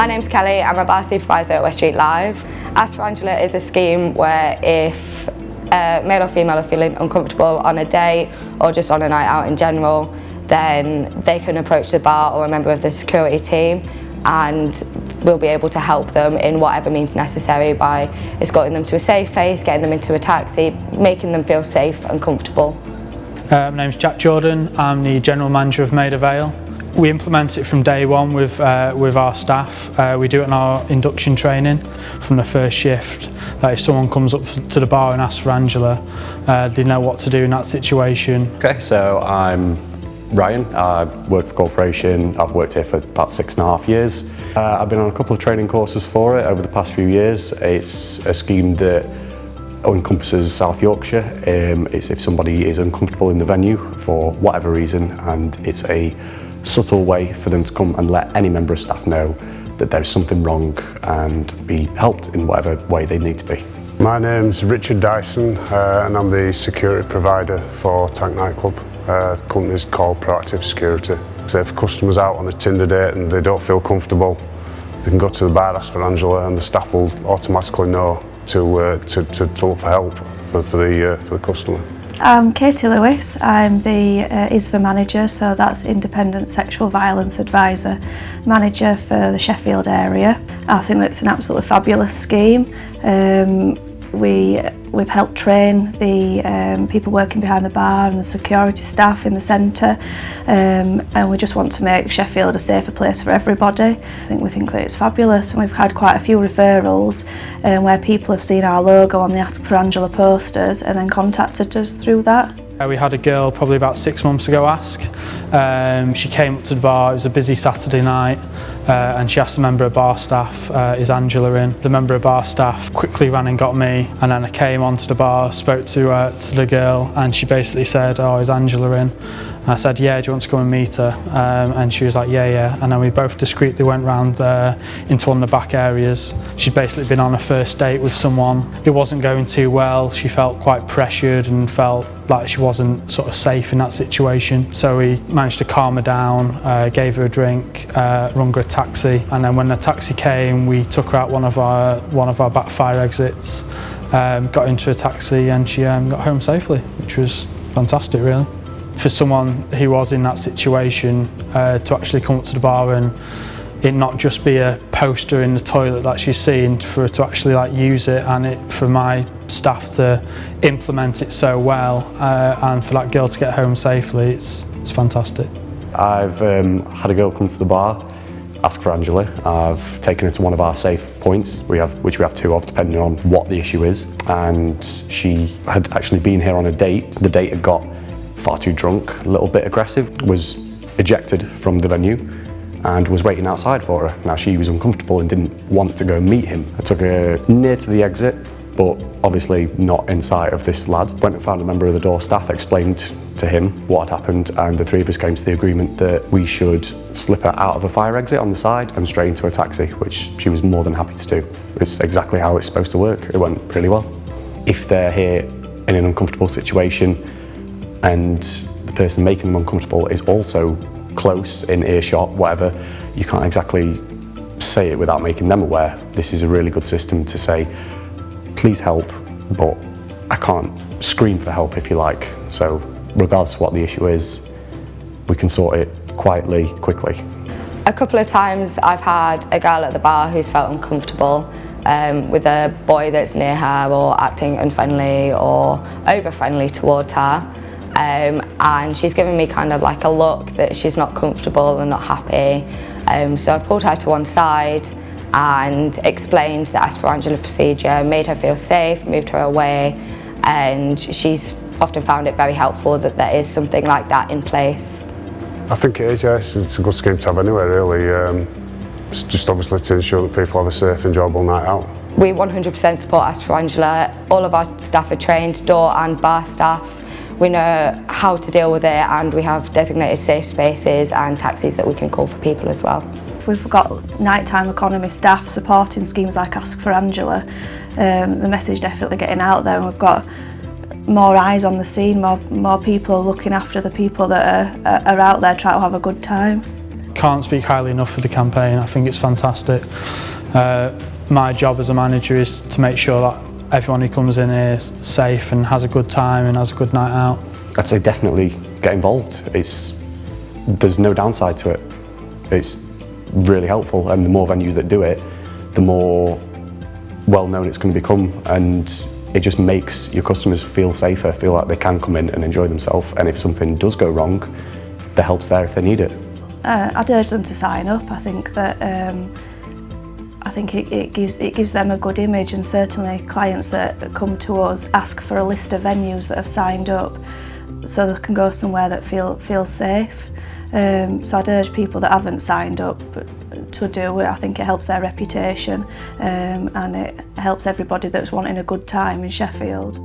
My name's Kelly, I'm a bar supervisor at West Street Live. Ask for Angela is a scheme where if male or female are feeling uncomfortable on a date or just on a night out in general, then they can approach the bar or a member of the security team, and we'll be able to help them in whatever means necessary by escorting them to a safe place, getting them into a taxi, making them feel safe and comfortable. My name's Jack Jordan, I'm the General Manager of Maida Vale. We implement it from day one with our staff. We do it in our induction training from the first shift, that if someone comes up to the bar and asks for Angela, they know what to do in that situation. Okay, so I'm Ryan, I work for Corporation. I've worked here for about 6.5 years. I've been on a couple of training courses for it over the past few years. It's a scheme that encompasses South Yorkshire. It's if somebody is uncomfortable in the venue for whatever reason, and it's a subtle way for them to come and let any member of staff know that there's something wrong and be helped in whatever way they need to be. My name's Richard Dyson and I'm the security provider for Tank Nightclub. The company's called Proactive Security. So if a customer's out on a Tinder date and they don't feel comfortable, they can go to the bar, ask for Angela, and the staff will automatically know to look for help for the customer. I'm Katie Lewis, I'm the ISVA manager, so that's Independent Sexual Violence Advisor manager for the Sheffield area. I think that's an absolutely fabulous scheme. We've helped train the people working behind the bar and the security staff in the centre, and we just want to make Sheffield a safer place for everybody. We think that it's fabulous, and we've had quite a few referrals where people have seen our logo on the Ask for Angela posters and then contacted us through that. We had a girl probably about 6 months ago ask. She came up to the bar, it was a busy Saturday night, and she asked a member of bar staff, is Angela in? The member of bar staff quickly ran and got me, and then I came onto the bar, spoke to the girl, and she basically said, oh, is Angela in? And I said, yeah, do you want to come and meet her? And she was like, yeah. And then we both discreetly went round into one of the back areas. She'd basically been on a first date with someone. It wasn't going too well. She felt quite pressured and felt like she wasn't sort of safe in that situation. So we managed to calm her down, gave her a drink, rung her a taxi. And then when the taxi came, we took her out one of our back fire exits, got into a taxi, and she got home safely, which was fantastic, really. For someone who was in that situation to actually come up to the bar and it not just be a poster in the toilet that she's seen, for her to actually use it, and for my staff to implement it so well, and for that girl to get home safely, it's fantastic. I've had a girl come to the bar, ask for Angela. I've taken her to one of our safe points, which we have 2 of depending on what the issue is, and she had actually been here on a date. The date had got far too drunk, a little bit aggressive, was ejected from the venue and was waiting outside for her. Now she was uncomfortable and didn't want to go meet him. I took her near to the exit, but obviously not in sight of this lad. Went and found a member of the door staff, explained to him what had happened, and the 3 of us came to the agreement that we should slip her out of a fire exit on the side and straight into a taxi, which she was more than happy to do. It's exactly how it's supposed to work. It went really well. If they're here in an uncomfortable situation and the person making them uncomfortable is also close in earshot, whatever, you can't exactly say it without making them aware. This is a really good system to say, please help, but I can't scream for help if you like. So regardless of what the issue is, we can sort it quietly, quickly. A couple of times I've had a girl at the bar who's felt uncomfortable with a boy that's near her or acting unfriendly or over-friendly towards her. And she's given me kind of a look that she's not comfortable and not happy. So I've pulled her to one side and explained the Ask for Angela procedure, made her feel safe, moved her away, and she's often found it very helpful that there is something like that in place. I think it is, yes. It's a good scheme to have anyway, really. It's just obviously to ensure that people have a safe, enjoyable night out. We 100% support Ask for Angela. All of our staff are trained, door and bar staff. We know how to deal with it, and we have designated safe spaces and taxis that we can call for people as well. We've got nighttime economy staff supporting schemes like Ask for Angela. The message definitely getting out there, and we've got more eyes on the scene, more people looking after the people that are out there trying to have a good time. can't speak highly enough of the campaign. I think it's fantastic. My job as a manager is to make sure that everyone who comes in here is safe and has a good time and has a good night out. I'd say definitely get involved. There's no downside to it. It's really helpful, and the more venues that do it, the more well known it's going to become, and it just makes your customers feel safer, feel like they can come in and enjoy themselves, and if something does go wrong, the help's there if they need it. I'd urge them to sign up. I think that it gives them a good image, and certainly clients that come to us ask for a list of venues that have signed up so they can go somewhere that feels safe. So I'd urge people that haven't signed up to do it. I think it helps their reputation, and it helps everybody that's wanting a good time in Sheffield.